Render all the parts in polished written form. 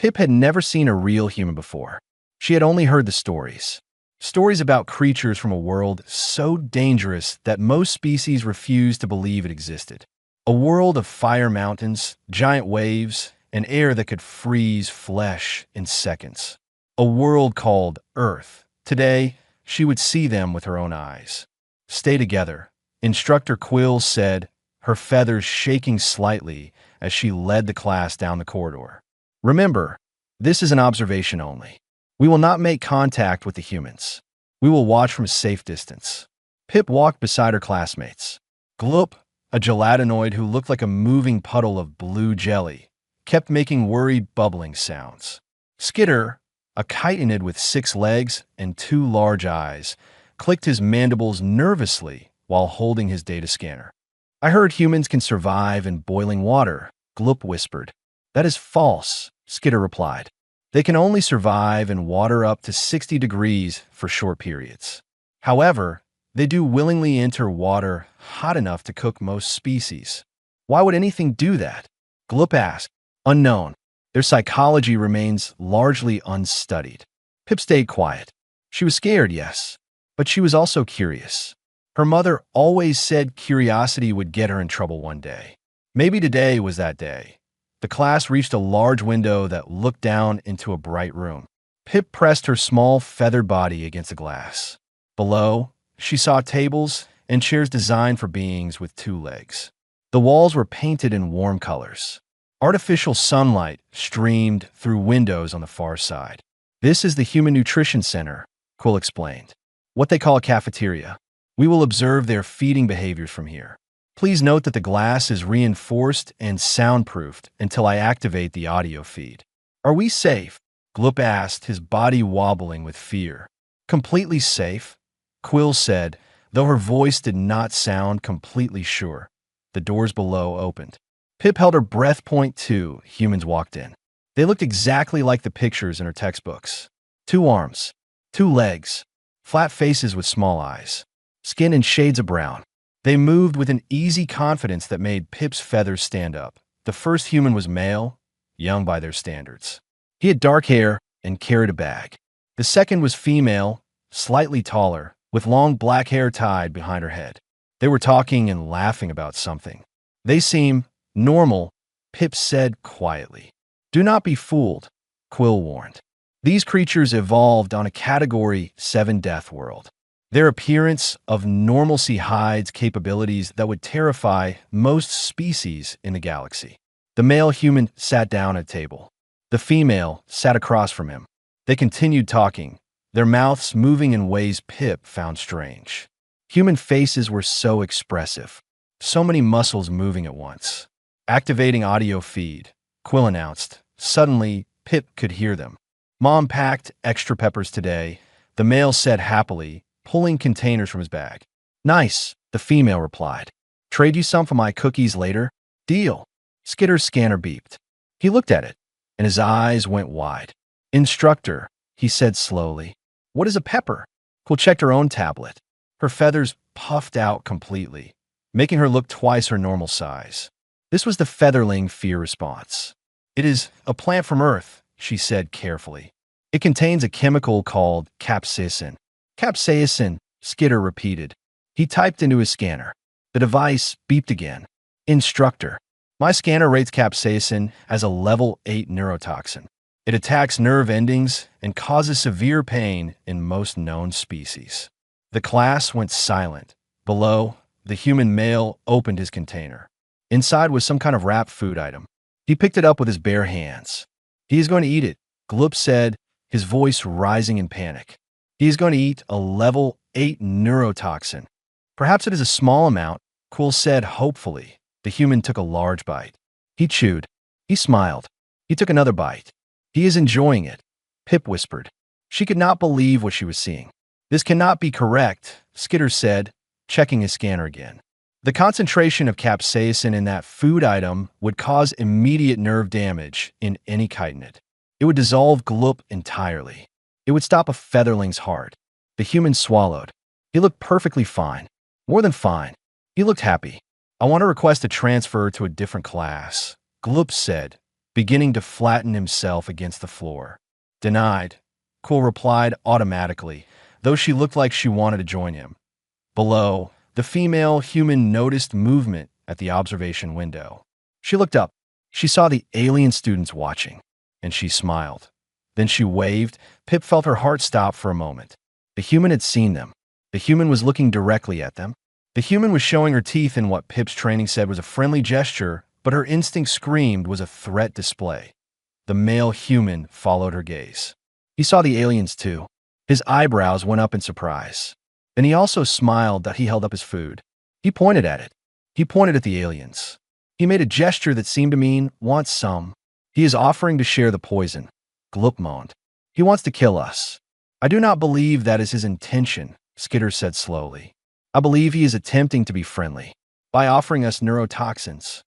Pip had never seen a real human before. She had only heard the stories. Stories about creatures from a world so dangerous that most species refused to believe it existed. A world of fire mountains, giant waves, and air that could freeze flesh in seconds. A world called Earth. Today, she would see them with her own eyes. "Stay together," Instructor Quill said, her feathers shaking slightly as she led the class down the corridor. "Remember, this is an observation only. We will not make contact with the humans. We will watch from a safe distance." Pip walked beside her classmates. Gloop, a gelatinoid who looked like a moving puddle of blue jelly, kept making worried bubbling sounds. Skitter, a chitinid with 6 legs and 2 large eyes, clicked his mandibles nervously while holding his data scanner. "I heard humans can survive in boiling water," Gloop whispered. "That is false," Skitter replied. "They can only survive in water up to 60 degrees for short periods. However, they do willingly enter water hot enough to cook most species." "Why would anything do that?" Gloop asked. "Unknown. Their psychology remains largely unstudied." Pip stayed quiet. She was scared, yes, but she was also curious. Her mother always said curiosity would get her in trouble one day. Maybe today was that day. The class reached a large window that looked down into a bright room. Pip pressed her small feathered body against the glass. Below, she saw tables and chairs designed for beings with 2 legs. The walls were painted in warm colors. Artificial sunlight streamed through windows on the far side. "This is the Human Nutrition Center," Quill explained. "What they call a cafeteria. We will observe their feeding behaviors from here. Please note that the glass is reinforced and soundproofed until I activate the audio feed." "Are we safe?" Gloop asked, his body wobbling with fear. "Completely safe," Quill said, though her voice did not sound completely sure. The doors below opened. Pip held her breath. 2 humans walked in. They looked exactly like the pictures in her textbooks. 2 arms, 2 legs, flat faces with small eyes, skin in shades of brown. They moved with an easy confidence that made Pip's feathers stand up. The first human was male, young by their standards. He had dark hair and carried a bag. The second was female, slightly taller, with long black hair tied behind her head. They were talking and laughing about something. "They seem normal," Pip said quietly. "Do not be fooled," Quill warned. "These creatures evolved on a Category 7 death world. Their appearance of normalcy hides capabilities that would terrify most species in the galaxy." The male human sat down at a table. The female sat across from him. They continued talking, their mouths moving in ways Pip found strange. Human faces were so expressive, so many muscles moving at once. "Activating audio feed," Quill announced. Suddenly, Pip could hear them. "Mom packed extra peppers today," the male said happily, pulling containers from his bag. "Nice," the female replied. "Trade you some for my cookies later?" "Deal." Skitter's scanner beeped. He looked at it, and his eyes went wide. "Instructor," he said slowly. "What is a pepper?" Quill checked her own tablet. Her feathers puffed out completely, making her look twice her normal size. This was the featherling fear response. "It is a plant from Earth," she said carefully. "It contains a chemical called capsaicin." "Capsaicin," Skitter repeated. He typed into his scanner. The device beeped again. "Instructor, my scanner rates capsaicin as a level 8 neurotoxin. It attacks nerve endings and causes severe pain in most known species." The class went silent. Below, the human male opened his container. Inside was some kind of wrapped food item. He picked it up with his bare hands. "He is going to eat it," Gloop said, his voice rising in panic. "He is going to eat a level 8 neurotoxin." "Perhaps it is a small amount," Quill said hopefully. The human took a large bite. He chewed. He smiled. He took another bite. "He is enjoying it," Pip whispered. She could not believe what she was seeing. "This cannot be correct," Skitter said, checking his scanner again. The concentration of capsaicin in that food item would cause immediate nerve damage in any chitinid. It would dissolve Gloop entirely. It would stop a featherling's heart. The human swallowed. He looked perfectly fine. More than fine. He looked happy. "I want to request a transfer to a different class," Gloop said, beginning to flatten himself against the floor. Denied, Quill replied automatically, though she looked like she wanted to join him. Below, the female human noticed movement at the observation window. She looked up. She saw the alien students watching, and she smiled. Then she waved. Pip felt her heart stop for a moment. The human had seen them. The human was looking directly at them. The human was showing her teeth in what Pip's training said was a friendly gesture, but her instinct screamed was a threat display. The male human followed her gaze. He saw the aliens too. His eyebrows went up in surprise. Then he also smiled that he held up his food. He pointed at it. He pointed at the aliens. He made a gesture that seemed to mean, want some. He is offering to share the poison. Glup moaned. He wants to kill us. I do not believe that is his intention, Skitter said slowly. I believe he is attempting to be friendly by offering us neurotoxins.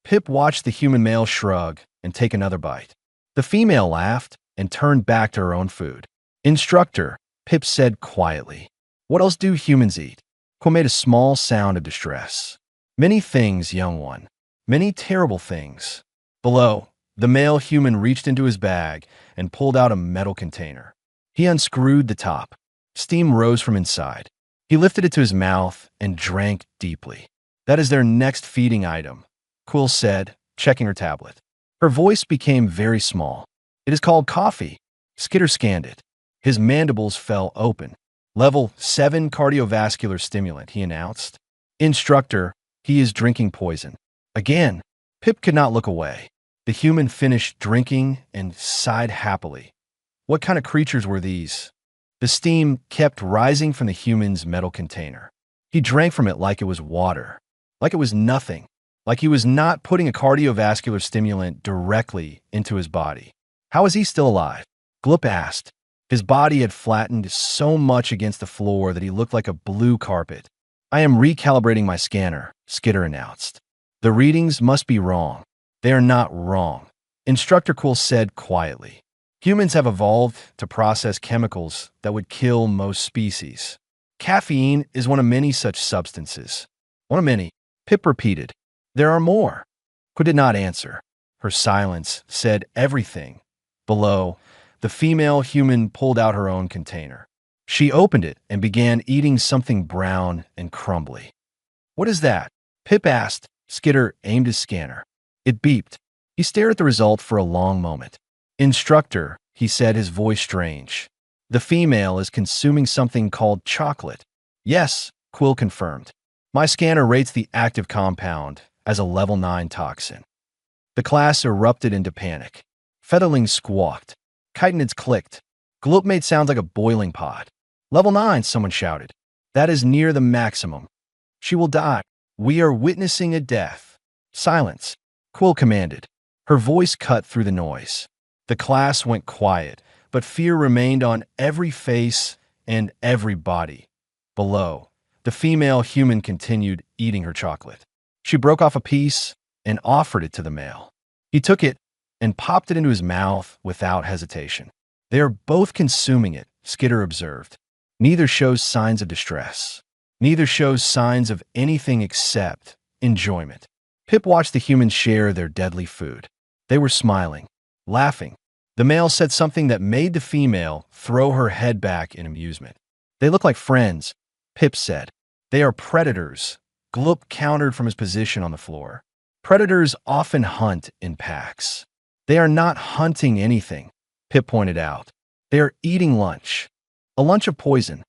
Pip watched the human male shrug and take another bite. The female laughed and turned back to her own food. Instructor, Pip said quietly. What else do humans eat? Quill made a small sound of distress. Many things, young one. Many terrible things. Below, the male human reached into his bag and pulled out a metal container. He unscrewed the top. Steam rose from inside. He lifted it to his mouth and drank deeply. That is their next feeding item, Quill said, checking her tablet. Her voice became very small. It is called coffee. Skitter scanned it. His mandibles fell open. Level 7 cardiovascular stimulant, he announced. Instructor, he is drinking poison. Again, Pip could not look away. The human finished drinking and sighed happily. What kind of creatures were these? The steam kept rising from the human's metal container. He drank from it like it was water, like it was nothing, like he was not putting a cardiovascular stimulant directly into his body. How is he still alive? Glup asked. His body had flattened so much against the floor that he looked like a blue carpet. I am recalibrating my scanner, Skitter announced. The readings must be wrong. They are not wrong, Instructor Quill said quietly. Humans have evolved to process chemicals that would kill most species. Caffeine is one of many such substances. One of many, Pip repeated. There are more. Quill did not answer. Her silence said everything. Below, the female human pulled out her own container. She opened it and began eating something brown and crumbly. What is that? Pip asked. Skitter aimed his scanner. It beeped. He stared at the result for a long moment. Instructor, he said, his voice strange. The female is consuming something called chocolate. Yes, Quill confirmed. My scanner rates the active compound as a level 9 toxin. The class erupted into panic. Featherlings squawked. Chitonids clicked. Glup made sounds like a boiling pot. Level 9, someone shouted. That is near the maximum. She will die. We are witnessing a death. Silence, Quill commanded. Her voice cut through the noise. The class went quiet, but fear remained on every face and every body. Below, the female human continued eating her chocolate. She broke off a piece and offered it to the male. He took it and popped it into his mouth without hesitation. They are both consuming it, Skitter observed. Neither shows signs of distress. Neither shows signs of anything except enjoyment. Pip watched the humans share their deadly food. They were smiling, laughing. The male said something that made the female throw her head back in amusement. They look like friends, Pip said. They are predators, Glup countered from his position on the floor. Predators often hunt in packs. They are not hunting anything, Pip pointed out. They are eating lunch. A lunch of poison.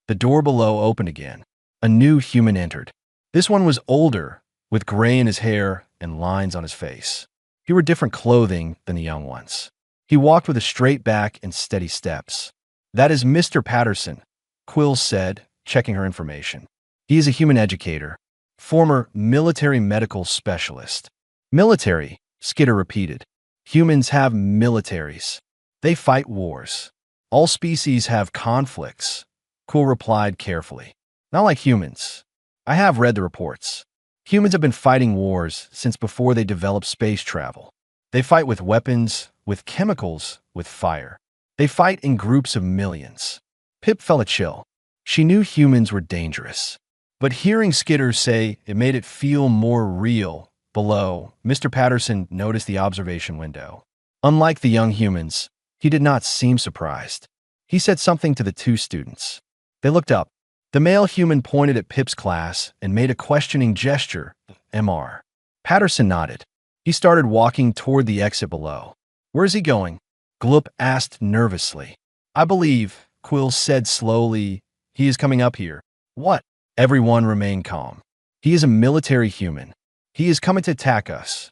The door below opened again. A new human entered. This one was older, with gray in his hair and lines on his face. He wore different clothing than the young ones. He walked with a straight back and steady steps. That is Mr. Patterson, Quill said, checking her information. He is a human educator, former military medical specialist. Military, Skitter repeated. Humans have militaries. They fight wars. All species have conflicts, Quill replied carefully. Not like humans. I have read the reports. Humans have been fighting wars since before they developed space travel. They fight with weapons, with chemicals, with fire. They fight in groups of millions. Pip felt a chill. She knew humans were dangerous. But hearing Skitter say it made it feel more real Below, Mr. Patterson noticed the observation window. Unlike the young humans, he did not seem surprised. He said something to the two students. They looked up. The male human pointed at Pip's class and made a questioning gesture. Mr. Patterson nodded. He started walking toward the exit below. Where is he going? Glup asked nervously. I believe, Quill said slowly, he is coming up here. What? Everyone remained calm. He is a military human. He is coming to attack us.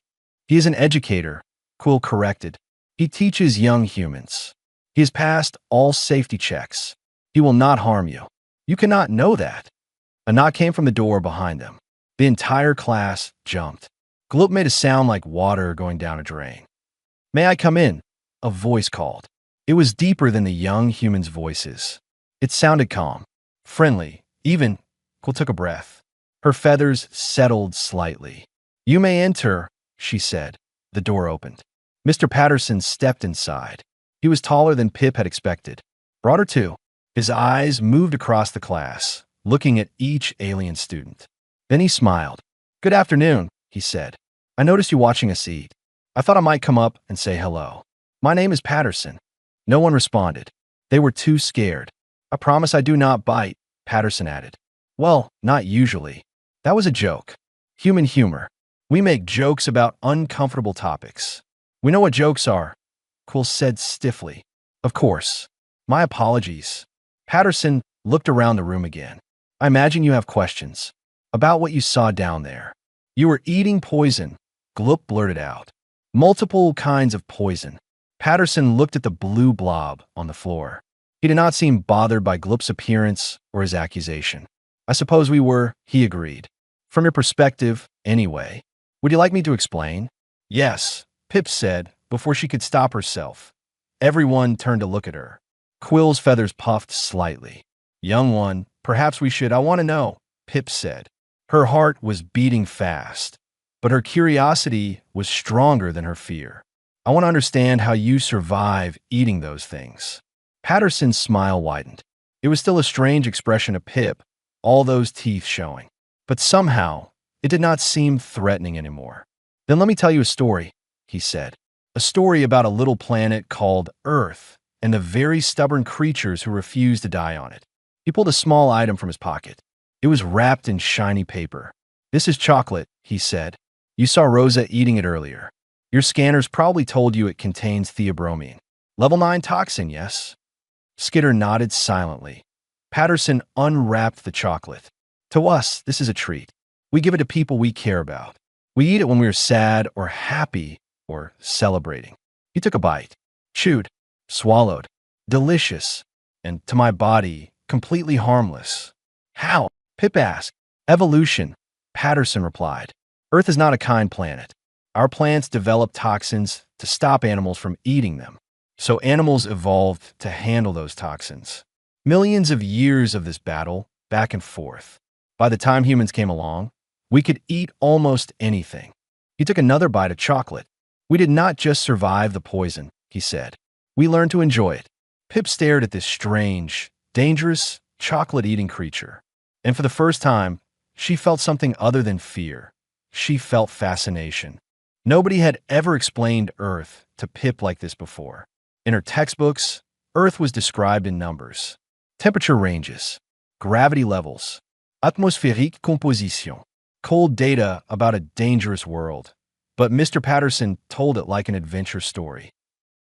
He is an educator, Quill corrected. He teaches young humans. He has passed all safety checks. He will not harm you. You cannot know that. A knock came from the door behind them. The entire class jumped. Glup made a sound like water going down a drain. May I come in? A voice called. It was deeper than the young humans' voices. It sounded calm, friendly, even. Quill took a breath. Her feathers settled slightly. You may enter, she said. The door opened. Mr. Patterson stepped inside. He was taller than Pip had expected. Broader too. His eyes moved across the class, looking at each alien student. Then he smiled. Good afternoon, he said. I noticed you watching us eat. I thought I might come up and say hello. My name is Patterson. No one responded. They were too scared. I promise I do not bite, Patterson added. Well, not usually. That was a joke. Human humor. We make jokes about uncomfortable topics. We know what jokes are, Quill said stiffly. Of course. My apologies. Patterson looked around the room again. I imagine you have questions about what you saw down there. You were eating poison, Glup blurted out. Multiple kinds of poison. Patterson looked at the blue blob on the floor. He did not seem bothered by Glup's appearance or his accusation. I suppose we were, he agreed. From your perspective, anyway. Would you like me to explain? Yes, Pip said, before she could stop herself. Everyone turned to look at her. Quill's feathers puffed slightly. Young one, perhaps we should. I want to know, Pip said. Her heart was beating fast, but her curiosity was stronger than her fear. I want to understand how you survive eating those things. Patterson's smile widened. It was still a strange expression of Pip, all those teeth showing. But somehow, it did not seem threatening anymore. Then let me tell you a story, he said. A story about a little planet called Earth and the very stubborn creatures who refused to die on it. He pulled a small item from his pocket. It was wrapped in shiny paper. This is chocolate, he said. You saw Rosa eating it earlier. Your scanners probably told you it contains theobromine. Level 9 toxin, yes? Skitter nodded silently. Patterson unwrapped the chocolate. To us, this is a treat. We give it to people we care about. We eat it when we are sad or happy or celebrating. He took a bite, chewed, swallowed. Delicious. And to my body, completely harmless. How? Pip asked. Evolution, Patterson replied. Earth is not a kind planet. Our plants develop toxins to stop animals from eating them. So animals evolved to handle those toxins. Millions of years of this battle, back and forth. By the time humans came along, we could eat almost anything. He took another bite of chocolate. We did not just survive the poison, he said. We learned to enjoy it. Pip stared at this strange, dangerous, chocolate-eating creature. And for the first time, she felt something other than fear. She felt fascination. Nobody had ever explained Earth to Pip like this before. In her textbooks, Earth was described in numbers. Temperature ranges, gravity levels, atmosphérique composition, cold data about a dangerous world. But Mr. Patterson told it like an adventure story.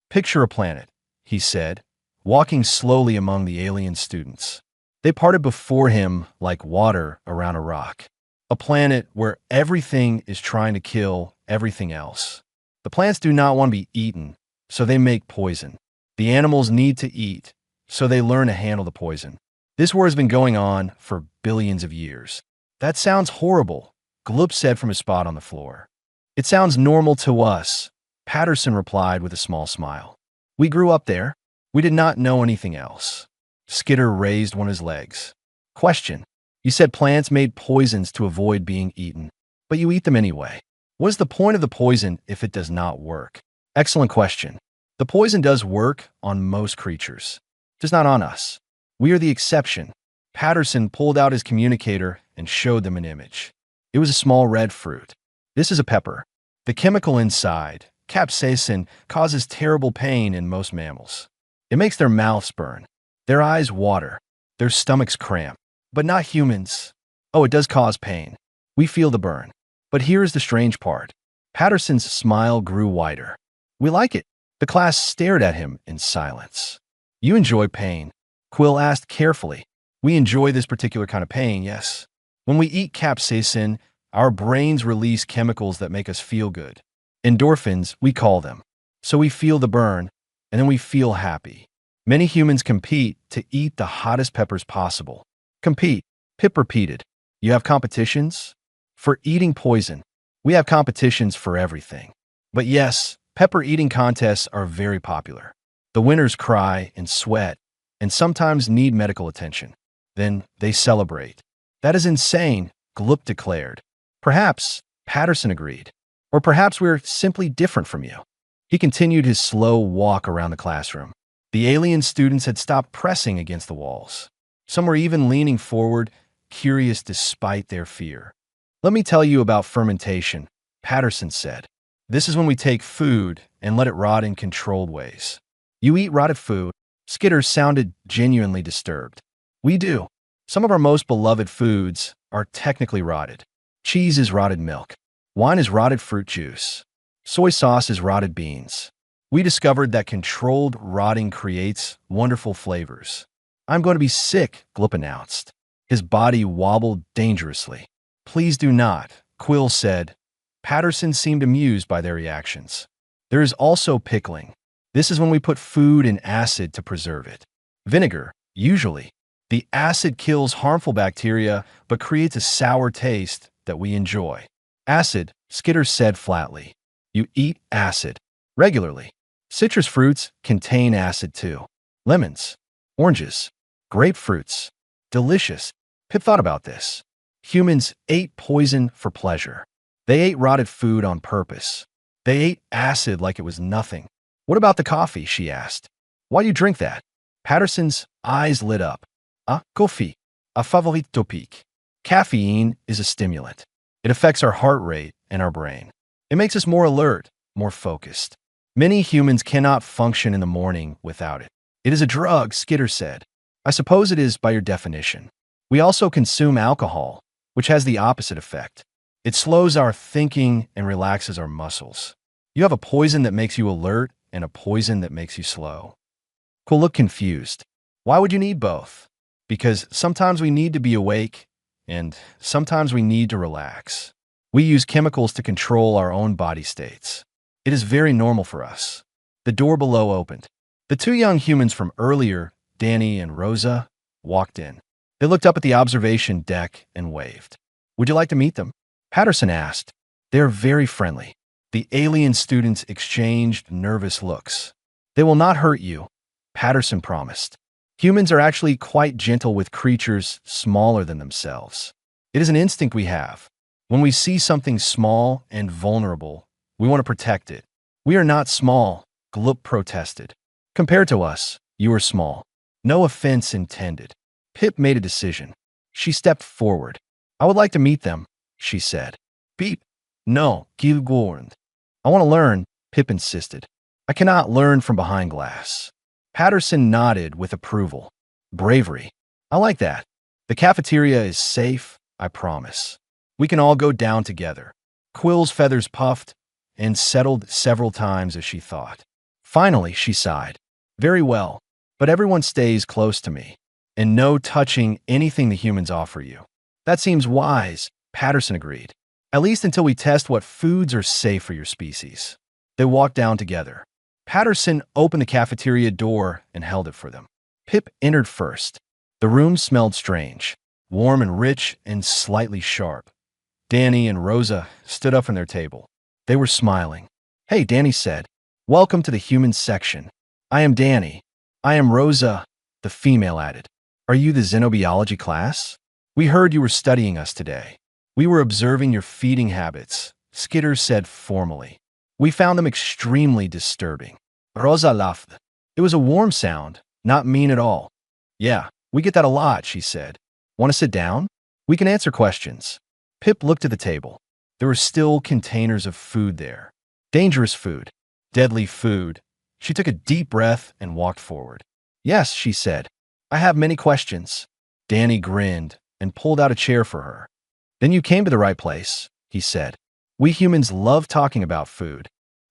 Picture a planet, he said, walking slowly among the alien students. They parted before him like water around a rock. A planet where everything is trying to kill everything else. The plants do not want to be eaten, so they make poison. The animals need to eat, so they learn to handle the poison. This war has been going on for billions of years. That sounds horrible, Glup said from his spot on the floor. It sounds normal to us, Patterson replied with a small smile. We grew up there. We did not know anything else. Skitter raised one of his legs. Question. You said plants made poisons to avoid being eaten, but you eat them anyway. What is the point of the poison if it does not work? Excellent question. The poison does work on most creatures, just not on us. We are the exception. Patterson pulled out his communicator and showed them an image. It was a small red fruit. This is a pepper. The chemical inside, capsaicin, causes terrible pain in most mammals. It makes their mouths burn, their eyes water, their stomachs cramp. But not humans. Oh, it does cause pain. We feel the burn. But here's the strange part. Patterson's smile grew wider. We like it. The class stared at him in silence. You enjoy pain? Quill asked carefully. We enjoy this particular kind of pain, yes. When we eat capsaicin, our brains release chemicals that make us feel good. Endorphins, we call them. So we feel the burn, and then we feel happy. Many humans compete to eat the hottest peppers possible. Compete, Pip repeated. You have competitions? For eating poison. We have competitions for everything. But yes, pepper eating contests are very popular. The winners cry and sweat, and sometimes need medical attention. Then they celebrate. That is insane, Glup declared. Perhaps, Patterson agreed. Or perhaps we're simply different from you. He continued his slow walk around the classroom. The alien students had stopped pressing against the walls. Some were even leaning forward, curious despite their fear. Let me tell you about fermentation, Patterson said. This is when we take food and let it rot in controlled ways. You eat rotted food? Skitter sounded genuinely disturbed. We do. Some of our most beloved foods are technically rotted. Cheese is rotted milk. Wine is rotted fruit juice. Soy sauce is rotted beans. We discovered that controlled rotting creates wonderful flavors. I'm going to be sick, Glup announced. His body wobbled dangerously. Please do not, Quill said. Patterson seemed amused by their reactions. There is also pickling. This is when we put food in acid to preserve it. Vinegar, usually. The acid kills harmful bacteria but creates a sour taste that we enjoy. Acid, Skitter said flatly. You eat acid regularly. Citrus fruits contain acid too. Lemons, oranges, grapefruits. Delicious. Pip thought about this. Humans ate poison for pleasure. They ate rotted food on purpose. They ate acid like it was nothing. What about the coffee? She asked. Why do you drink that? Patterson's eyes lit up. Coffee, a favorite topic. Caffeine is a stimulant. It affects our heart rate and our brain. It makes us more alert, more focused. Many humans cannot function in the morning without it. It is a drug, Skitter said. I suppose it is by your definition. We also consume alcohol, which has the opposite effect. It slows our thinking and relaxes our muscles. You have a poison that makes you alert and a poison that makes you slow. Quill looked confused. Why would you need both? Because sometimes we need to be awake, and sometimes we need to relax. We use chemicals to control our own body states. It is very normal for us. The door below opened. The two young humans from earlier, Danny and Rosa, walked in. They looked up at the observation deck and waved. Would you like to meet them? Patterson asked. They are very friendly. The alien students exchanged nervous looks. They will not hurt you, Patterson promised. Humans are actually quite gentle with creatures smaller than themselves. It is an instinct we have. When we see something small and vulnerable, we want to protect it. We are not small, Glup protested. Compared to us, you are small. No offense intended. Pip made a decision. She stepped forward. I would like to meet them, she said. Beep. No, Gilgornd. I want to learn, Pip insisted. I cannot learn from behind glass. Patterson nodded with approval. Bravery. I like that. The cafeteria is safe, I promise. We can all go down together. Quill's feathers puffed and settled several times as she thought. Finally, she sighed. Very well, but everyone stays close to me, and no touching anything the humans offer you. That seems wise, Patterson agreed. At least until we test what foods are safe for your species. They walked down together. Patterson opened the cafeteria door and held it for them. Pip entered first. The room smelled strange, warm and rich and slightly sharp. Danny and Rosa stood up from their table. They were smiling. Hey, Danny said. Welcome to the human section. I am Danny. I am Rosa, the female added. Are you the xenobiology class? We heard you were studying us today. We were observing your feeding habits, Skitter said formally. We found them extremely disturbing. Rosa laughed. It was a warm sound, not mean at all. Yeah, we get that a lot, she said. Want to sit down? We can answer questions. Pip looked at the table. There were still containers of food there. Dangerous food. Deadly food. She took a deep breath and walked forward. Yes, she said. I have many questions. Danny grinned and pulled out a chair for her. Then you came to the right place, he said. We humans love talking about food.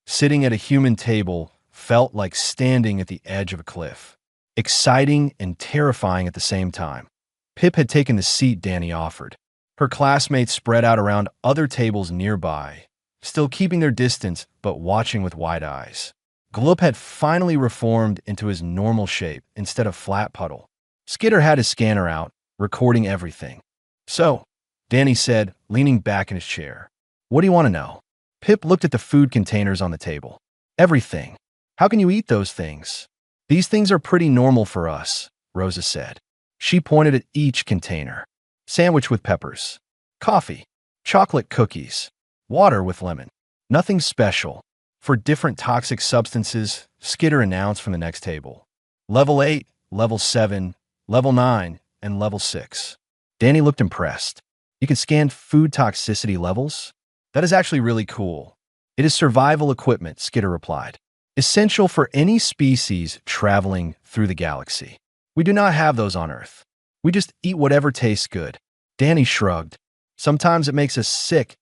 Sitting at a human table felt like standing at the edge of a cliff. Exciting and terrifying at the same time. Pip had taken the seat Danny offered. Her classmates spread out around other tables nearby, still keeping their distance but watching with wide eyes. Gloop had finally reformed into his normal shape instead of flat puddle. Skitter had his scanner out, recording everything. So, Danny said, leaning back in his chair. What do you want to know? Pip looked at the food containers on the table. Everything. How can you eat those things? These things are pretty normal for us, Rosa said. She pointed at each container. Sandwich with peppers. Coffee. Chocolate cookies. Water with lemon. Nothing special. For different toxic substances, Skitter announced from the next table. Level 8, Level 7, Level 9, and Level 6. Danny looked impressed. You can scan food toxicity levels? That is actually really cool. It is survival equipment, Skitter replied. Essential for any species traveling through the galaxy. We do not have those on Earth. We just eat whatever tastes good. Danny shrugged. Sometimes it makes us sick,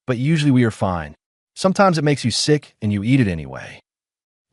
but usually we are fine. Sometimes it makes you sick and you eat it anyway.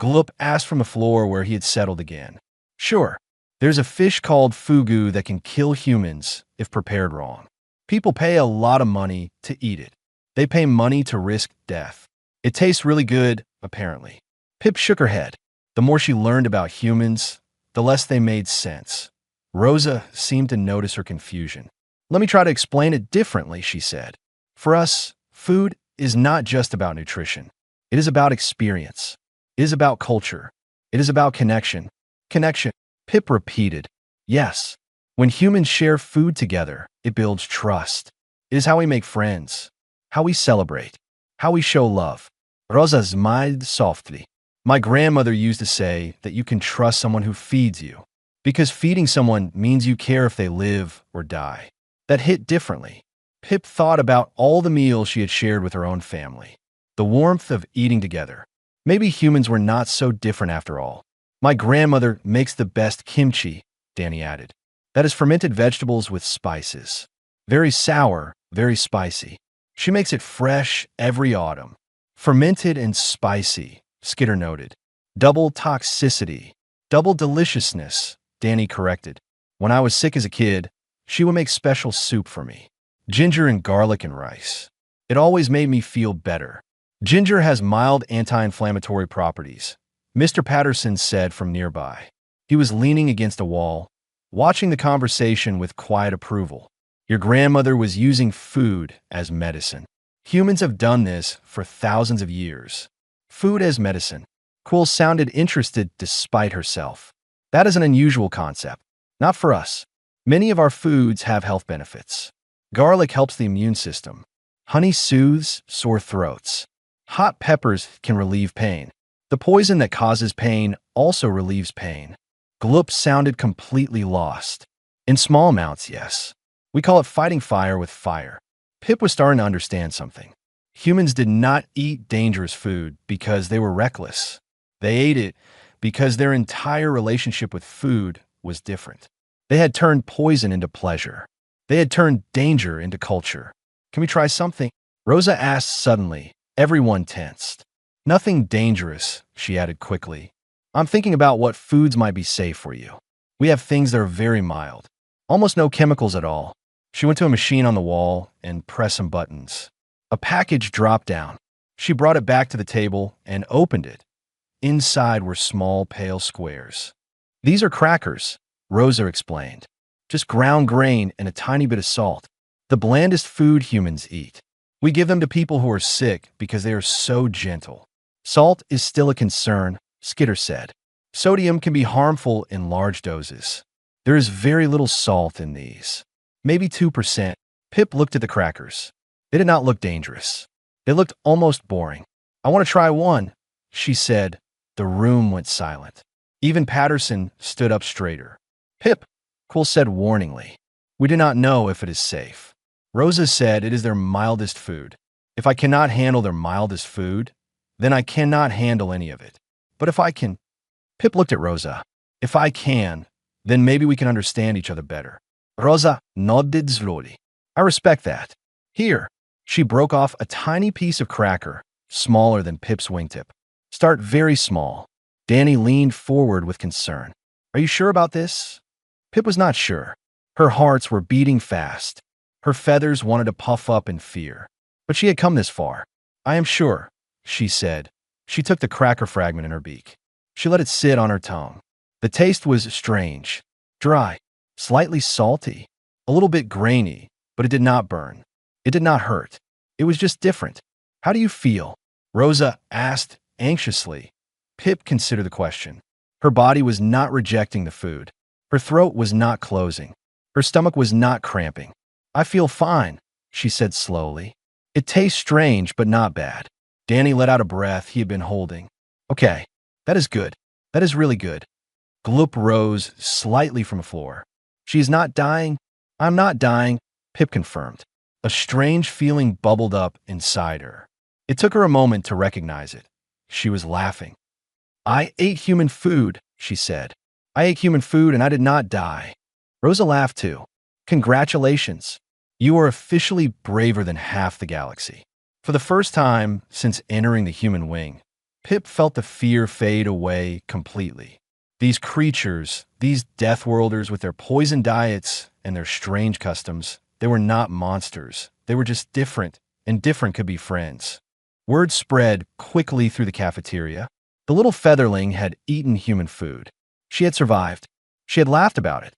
Gloop asked from the floor where he had settled again. Sure, there's a fish called fugu that can kill humans if prepared wrong. People pay a lot of money to eat it. They pay money to risk death. It tastes really good, apparently. Pip shook her head. The more she learned about humans, the less they made sense. Rosa seemed to notice her confusion. Let me try to explain it differently, she said. For us, food is not just about nutrition. It is about experience. It is about culture. It is about connection. Connection, Pip repeated. Yes, when humans share food together, it builds trust. It is how we make friends, how we celebrate, how we show love. Rosa smiled softly. My grandmother used to say that you can trust someone who feeds you, because feeding someone means you care if they live or die. That hit differently. Pip thought about all the meals she had shared with her own family. The warmth of eating together. Maybe humans were not so different after all. My grandmother makes the best kimchi, Danny added. That is fermented vegetables with spices. Very sour, very spicy. She makes it fresh every autumn. Fermented and spicy, Skitter noted. Double toxicity. Double deliciousness, Danny corrected. When I was sick as a kid, she would make special soup for me. Ginger and garlic and rice. It always made me feel better. Ginger has mild anti-inflammatory properties, Mr. Patterson said from nearby. He was leaning against a wall, watching the conversation with quiet approval. Your grandmother was using food as medicine. Humans have done this for thousands of years. Food as medicine. Quill sounded interested despite herself. That is an unusual concept. Not for us. Many of our foods have health benefits. Garlic helps the immune system. Honey soothes sore throats. Hot peppers can relieve pain. The poison that causes pain also relieves pain. Gloop sounded completely lost. In small amounts, yes. We call it fighting fire with fire. Pip was starting to understand something. Humans did not eat dangerous food because they were reckless. They ate it because their entire relationship with food was different. They had turned poison into pleasure. They had turned danger into culture. Can we try something? Rosa asked suddenly. Everyone tensed. Nothing dangerous, she added quickly. I'm thinking about what foods might be safe for you. We have things that are very mild. Almost no chemicals at all. She went to a machine on the wall and pressed some buttons. A package dropped down. She brought it back to the table and opened it. Inside were small, pale squares. These are crackers, Rosa explained. Just ground grain and a tiny bit of salt. The blandest food humans eat. We give them to people who are sick because they are so gentle. Salt is still a concern, Skitter said. Sodium can be harmful in large doses. There is very little salt in these. Maybe 2%. Pip looked at the crackers. They did not look dangerous. They looked almost boring. I want to try one, she said. The room went silent. Even Patterson stood up straighter. Pip, Quill said warningly. We do not know if it is safe. Rosa said it is their mildest food. If I cannot handle their mildest food, then I cannot handle any of it. But if I can, Pip looked at Rosa. If I can, then maybe we can understand each other better. Rosa nodded slowly. I respect that. Here, she broke off a tiny piece of cracker, smaller than Pip's wingtip. Start very small. Danny leaned forward with concern. Are you sure about this? Pip was not sure. Her hearts were beating fast. Her feathers wanted to puff up in fear. But she had come this far. I am sure, she said. She took the cracker fragment in her beak. She let it sit on her tongue. The taste was strange, dry, slightly salty, a little bit grainy, but it did not burn. It did not hurt. It was just different. How do you feel? Rosa asked anxiously. Pip considered the question. Her body was not rejecting the food. Her throat was not closing. Her stomach was not cramping. I feel fine, she said slowly. It tastes strange, but not bad. Danny let out a breath he had been holding. Okay, that is good. That is really good. Gloop rose slightly from the floor. She is not dying. I'm not dying, Pip confirmed. A strange feeling bubbled up inside her. It took her a moment to recognize it. She was laughing. I ate human food, she said. I ate human food and I did not die. Rosa laughed too. Congratulations. You are officially braver than half the galaxy. For the first time since entering the human wing, Pip felt the fear fade away completely. These creatures, these deathworlders with their poison diets and their strange customs, they were not monsters. They were just different, and different could be friends. Word spread quickly through the cafeteria. The little featherling had eaten human food. She had survived. She had laughed about it.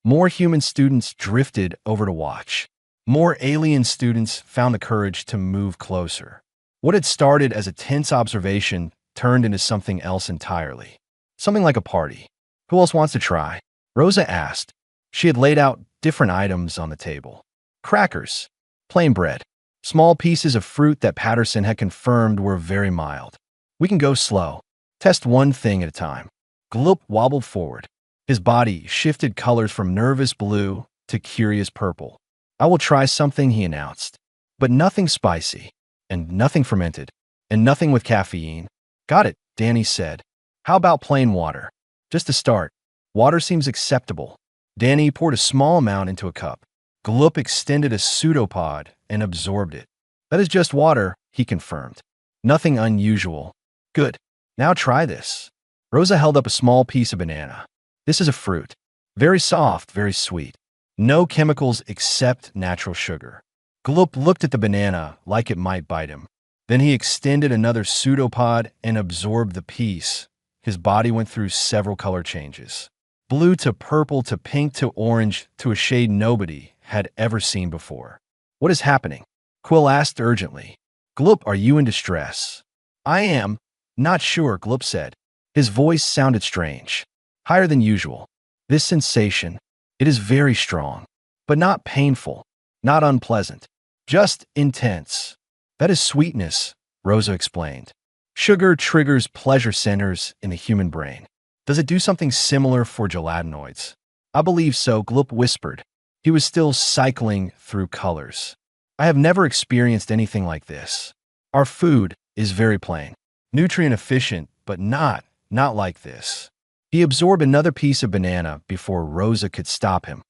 More human students drifted over to watch. More alien students found the courage to move closer. What had started as a tense observation turned into something else entirely. Something like a party. Who else wants to try? Rosa asked. She had laid out different items on the table. Crackers, plain bread, small pieces of fruit that Patterson had confirmed were very mild. We can go slow. Test one thing at a time. Gloop wobbled forward. His body shifted colors from nervous blue to curious purple. I will try something, he announced. But nothing spicy, and nothing fermented, and nothing with caffeine. Got it, Danny said. How about plain water? Just to start. Water seems acceptable. Danny poured a small amount into a cup. Gloop extended a pseudopod and absorbed it. That is just water, he confirmed. Nothing unusual. Good. Now try this. Rosa held up a small piece of banana. This is a fruit. Very soft, very sweet. No chemicals except natural sugar. Gloop looked at the banana like it might bite him. Then he extended another pseudopod and absorbed the piece. His body went through several color changes. Blue to purple to pink to orange to a shade nobody had ever seen before. What is happening? Quill asked urgently. Gloop, are you in distress? I am. Not sure, Gloop said. His voice sounded strange. Higher than usual. This sensation, it is very strong, but not painful, not unpleasant, just intense. That is sweetness, Rosa explained. Sugar triggers pleasure centers in the human brain. Does it do something similar for gelatinoids? I believe so, Gloop whispered. He was still cycling through colors. I have never experienced anything like this. Our food is very plain, nutrient efficient, but not like this. He absorbed another piece of banana before Rosa could stop him.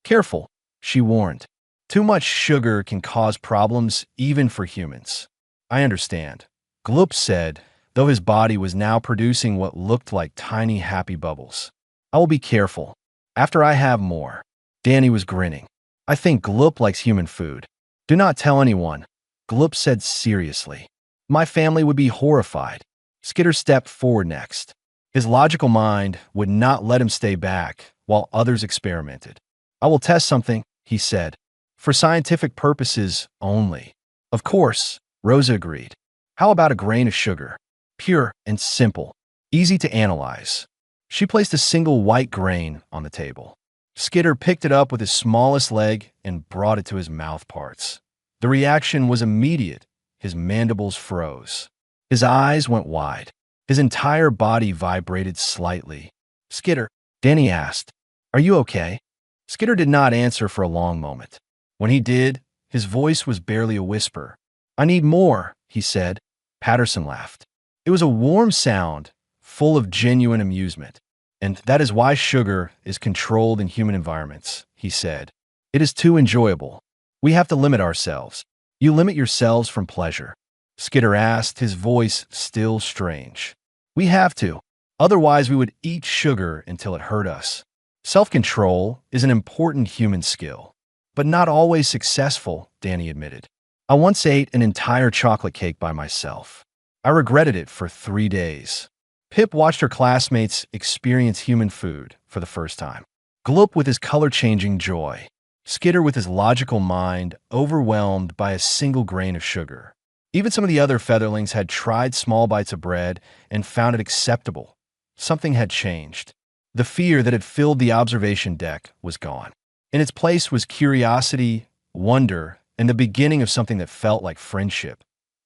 Careful, she warned. Too much sugar can cause problems even for humans. I understand, Gloop said, though his body was now producing what looked like tiny happy bubbles. I will be careful. After I have more. Danny was grinning. I think Gloop likes human food. Do not tell anyone, Gloop said seriously. My family would be horrified. Skitter stepped forward next. His logical mind would not let him stay back while others experimented. I will test something, he said. For scientific purposes only. Of course, Rosa agreed. How about a grain of sugar? Pure and simple, easy to analyze. She placed a single white grain on the table. Skitter picked it up with his smallest leg and brought it to his mouth parts. The reaction was immediate. His mandibles froze. His eyes went wide. His entire body vibrated slightly. Skitter, Danny asked, are you okay? Skitter did not answer for a long moment. When he did, his voice was barely a whisper. I need more, he said. Patterson laughed. It was a warm sound, full of genuine amusement. And that is why sugar is controlled in human environments, he said. It is too enjoyable. We have to limit ourselves. You limit yourselves from pleasure. Skitter asked, his voice still strange. We have to. Otherwise, we would eat sugar until it hurt us. Self-control is an important human skill, but not always successful, Danny admitted. I once ate an entire chocolate cake by myself. I regretted it for 3 days. Pip watched her classmates experience human food for the first time. Gloop with his color-changing joy. Skitter with his logical mind overwhelmed by a single grain of sugar. Even some of the other featherlings had tried small bites of bread and found it acceptable. Something had changed. The fear that had filled the observation deck was gone. In its place was curiosity, wonder, and the beginning of something that felt like friendship.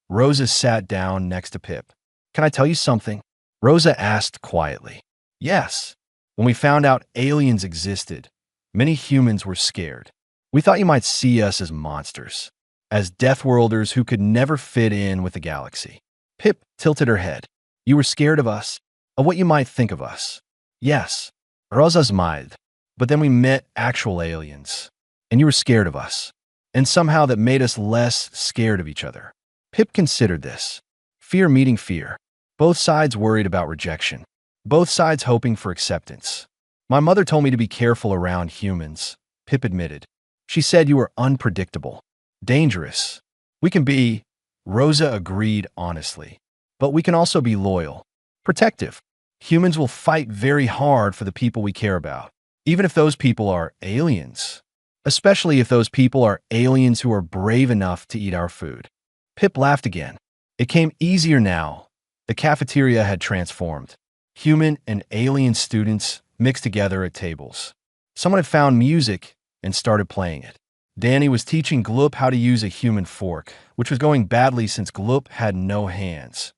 Rosa sat down next to Pip. Can I tell you something? Rosa asked quietly. Yes. When we found out aliens existed, many humans were scared. We thought you might see us as monsters, as Deathworlders who could never fit in with the galaxy. Pip tilted her head. You were scared of us, of what you might think of us. Yes, Rosa smiled. But then we met actual aliens, and you were scared of us. And somehow that made us less scared of each other. Pip considered this. Fear meeting fear. Both sides worried about rejection. Both sides hoping for acceptance. My mother told me to be careful around humans, Pip admitted. She said you were unpredictable. Dangerous. We can be, Rosa agreed honestly. But we can also be loyal. Protective. Humans will fight very hard for the people we care about, even if those people are aliens. Especially if those people are aliens who are brave enough to eat our food. Pip laughed again. It came easier now. The cafeteria had transformed. Human and alien students mixed together at tables. Someone had found music and started playing it. Danny was teaching Gloop how to use a human fork, which was going badly since Gloop had no hands.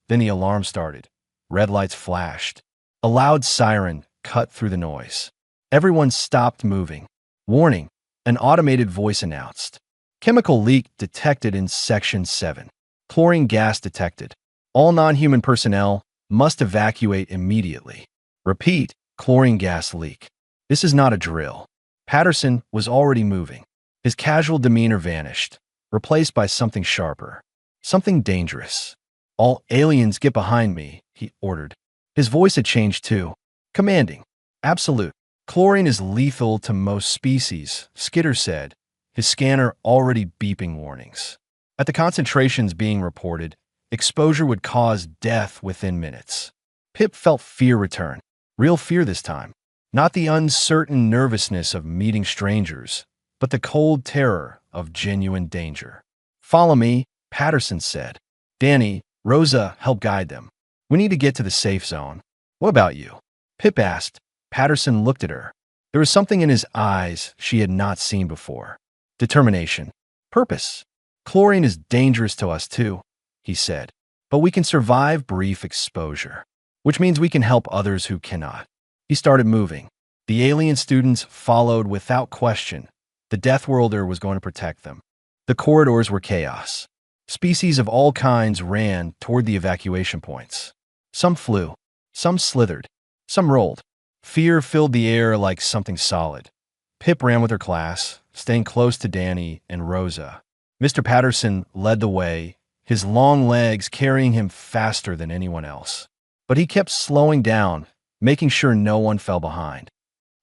Then the alarm started. Red lights flashed. A loud siren cut through the noise. Everyone stopped moving. Warning, an automated voice announced. Chemical leak detected in Section 7. Chlorine gas detected. All non-human personnel must evacuate immediately. Repeat, chlorine gas leak. This is not a drill. Patterson was already moving. His casual demeanor vanished, replaced by something sharper. Something dangerous. All aliens get behind me, he ordered. His voice had changed too. Commanding. Absolute. Chlorine is lethal to most species, Skitter said, his scanner already beeping warnings. At the concentrations being reported, exposure would cause death within minutes. Pip felt fear return. Real fear this time. Not the uncertain nervousness of meeting strangers, but the cold terror of genuine danger. Follow me, Patterson said. Danny, Rosa, help guide them. We need to get to the safe zone. What about you? Pip asked. Patterson looked at her. There was something in his eyes she had not seen before. Determination. Purpose. Chlorine is dangerous to us too, he said. But we can survive brief exposure, which means we can help others who cannot. He started moving. The alien students followed without question. The Deathworlder was going to protect them. The corridors were chaos. Species of all kinds ran toward the evacuation points. Some flew, some slithered, some rolled. Fear filled the air like something solid. Pip ran with her class, staying close to Danny and Rosa. Mr. Patterson led the way, his long legs carrying him faster than anyone else. But he kept slowing down, making sure no one fell behind.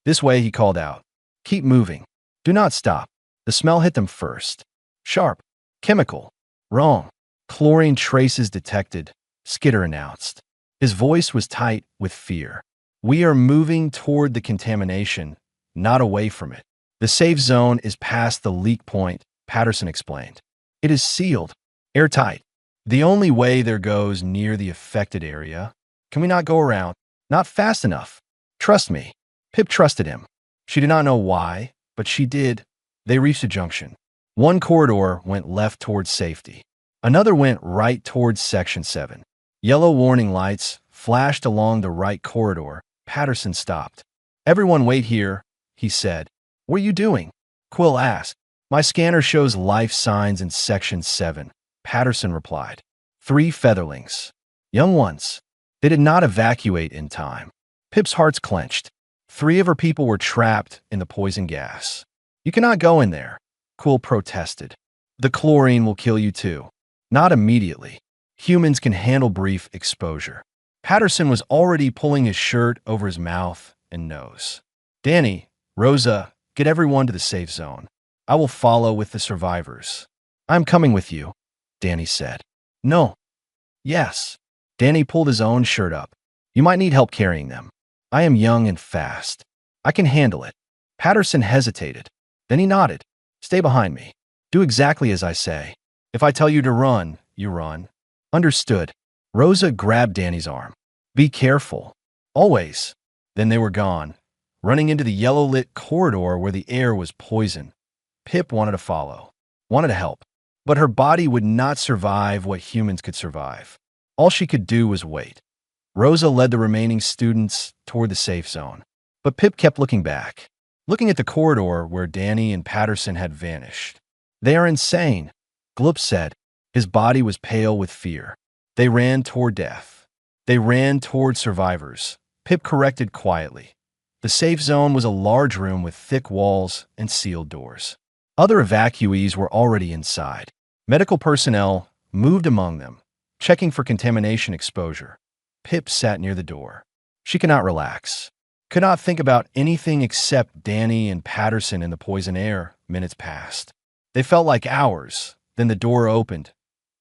This way, he called out, keep moving. Do not stop. The smell hit them first. Sharp. Chemical. Wrong. Chlorine traces detected, Skitter announced. His voice was tight with fear. We are moving toward the contamination, not away from it. The safe zone is past the leak point, Patterson explained. It is sealed, airtight. The only way there goes near the affected area. Can we not go around? Not fast enough. Trust me. Pip trusted him. She did not know why, but she did. They reached a junction. One corridor went left towards safety. Another went right towards Section 7. Yellow warning lights flashed along the right corridor. Patterson stopped. Everyone wait here, he said. What are you doing? Quill asked. My scanner shows life signs in Section 7. Patterson replied. 3 featherlings. Young ones. They did not evacuate in time. Pip's heart clenched. 3 of her people were trapped in the poison gas. You cannot go in there, Quill protested. The chlorine will kill you too. Not immediately. Humans can handle brief exposure. Patterson was already pulling his shirt over his mouth and nose. Danny, Rosa, get everyone to the safe zone. I will follow with the survivors. I'm coming with you, Danny said. No. Yes. Danny pulled his own shirt up. You might need help carrying them. I am young and fast. I can handle it. Patterson hesitated. Then he nodded. Stay behind me. Do exactly as I say. If I tell you to run, you run. Understood. Rosa grabbed Danny's arm. Be careful. Always. Then they were gone, running into the yellow-lit corridor where the air was poison. Pip wanted to follow, wanted to help, but her body would not survive what humans could survive. All she could do was wait. Rosa led the remaining students toward the safe zone, but Pip kept looking back, looking at the corridor where Danny and Patterson had vanished. They are insane, Glup said. His body was pale with fear. They ran toward death. They ran toward survivors. Pip corrected quietly. The safe zone was a large room with thick walls and sealed doors. Other evacuees were already inside. Medical personnel moved among them, checking for contamination exposure. Pip sat near the door. She could not relax, could not think about anything except Danny and Patterson in the poison air. Minutes passed. They felt like hours. Then the door opened.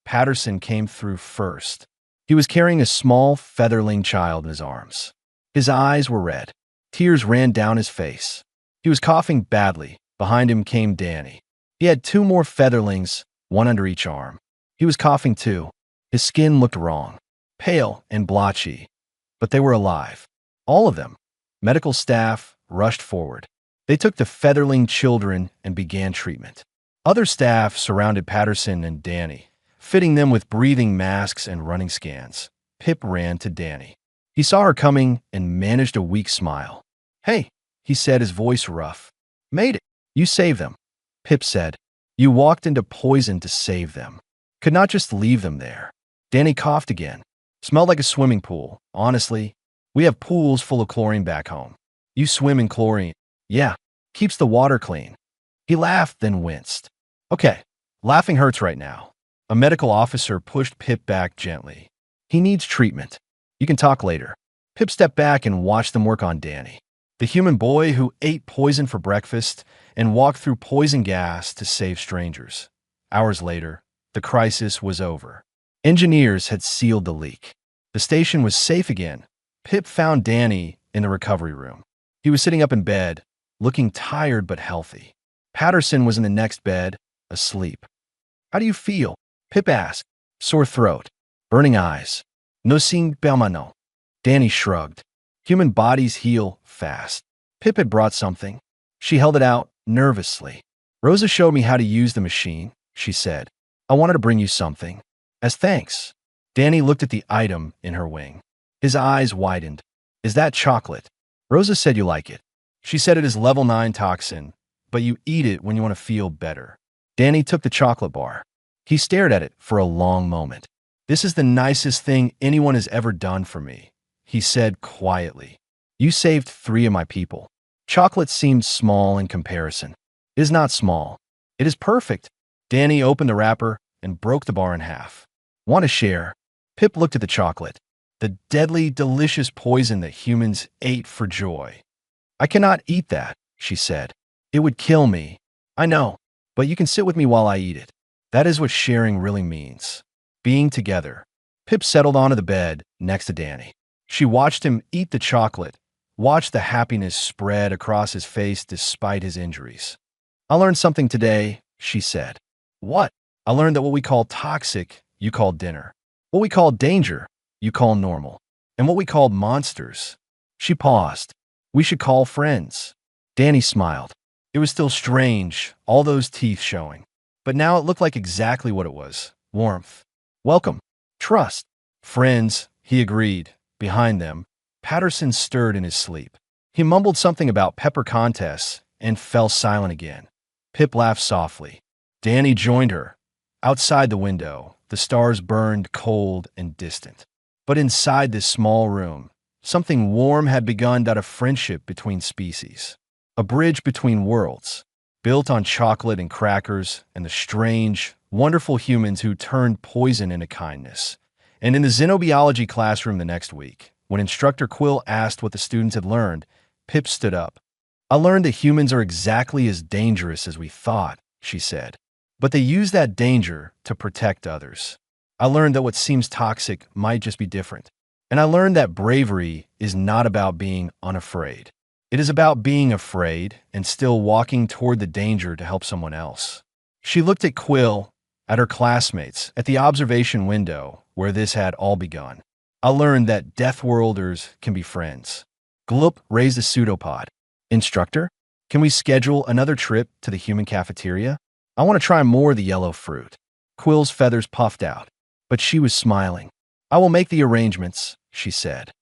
Patterson came through first. He was carrying a small featherling child in his arms. His eyes were red. Tears ran down his face. He was coughing badly. Behind him came Danny. He had 2 more featherlings, one under each arm. He was coughing too. His skin looked wrong, pale and blotchy, but they were alive. All of them. Medical staff rushed forward. They took the featherling children and began treatment. Other staff surrounded Patterson and Danny, fitting them with breathing masks and running scans. Pip ran to Danny. He saw her coming and managed a weak smile. Hey, he said, his voice rough. Made it. You saved them. Pip said. You walked into poison to save them. Could not just leave them there. Danny coughed again. Smelled like a swimming pool. Honestly, we have pools full of chlorine back home. You swim in chlorine. Yeah, keeps the water clean. He laughed, then winced. Okay, laughing hurts right now. A medical officer pushed Pip back gently. He needs treatment. You can talk later. Pip stepped back and watched them work on Danny, the human boy who ate poison for breakfast and walked through poison gas to save strangers. Hours later, the crisis was over. Engineers had sealed the leak. The station was safe again. Pip found Danny in the recovery room. He was sitting up in bed, looking tired but healthy. Patterson was in the next bed, asleep. How do you feel? Pip asked. Sore throat, burning eyes. No sin permano. Danny shrugged. Human bodies heal fast. Pip had brought something. She held it out nervously. Rosa showed me how to use the machine, she said. I wanted to bring you something. As thanks. Danny looked at the item in her wing. His eyes widened. Is that chocolate? Rosa said you like it. She said it is level 9 toxin, but you eat it when you want to feel better. Danny took the chocolate bar. He stared at it for a long moment. This is the nicest thing anyone has ever done for me, he said quietly. You saved 3 of my people. Chocolate seemed small in comparison. It is not small. It is perfect. Danny opened the wrapper and broke the bar in half. Want to share? Pip looked at the chocolate. The deadly, delicious poison that humans ate for joy. I cannot eat that, she said. It would kill me. I know, but you can sit with me while I eat it. That is what sharing really means. Being together. Pip settled onto the bed next to Danny. She watched him eat the chocolate, watched the happiness spread across his face despite his injuries. I learned something today, she said. What? I learned that what we call toxic, you call dinner. What we call danger, you call normal. And what we called monsters. She paused. We should call friends. Danny smiled. It was still strange, all those teeth showing. But now it looked like exactly what it was. Warmth. Welcome. Trust. Friends, he agreed. Behind them, Patterson stirred in his sleep. He mumbled something about pepper contests and fell silent again. Pip laughed softly. Danny joined her. Outside the window, the stars burned cold and distant. But inside this small room, something warm had begun out of friendship between species. A bridge between worlds, built on chocolate and crackers and the strange, wonderful humans who turned poison into kindness. And in the xenobiology classroom the next week, when instructor Quill asked what the students had learned, Pip stood up. "I learned that humans are exactly as dangerous as we thought," she said. "But they use that danger to protect others. I learned that what seems toxic might just be different. And I learned that bravery is not about being unafraid. It is about being afraid and still walking toward the danger to help someone else." She looked at Quill, at her classmates, at the observation window where this had all begun. "I learned that Deathworlders can be friends." Gloop raised a pseudopod. "Instructor, can we schedule another trip to the human cafeteria? I want to try more of the yellow fruit." Quill's feathers puffed out, but she was smiling. "I will make the arrangements," she said.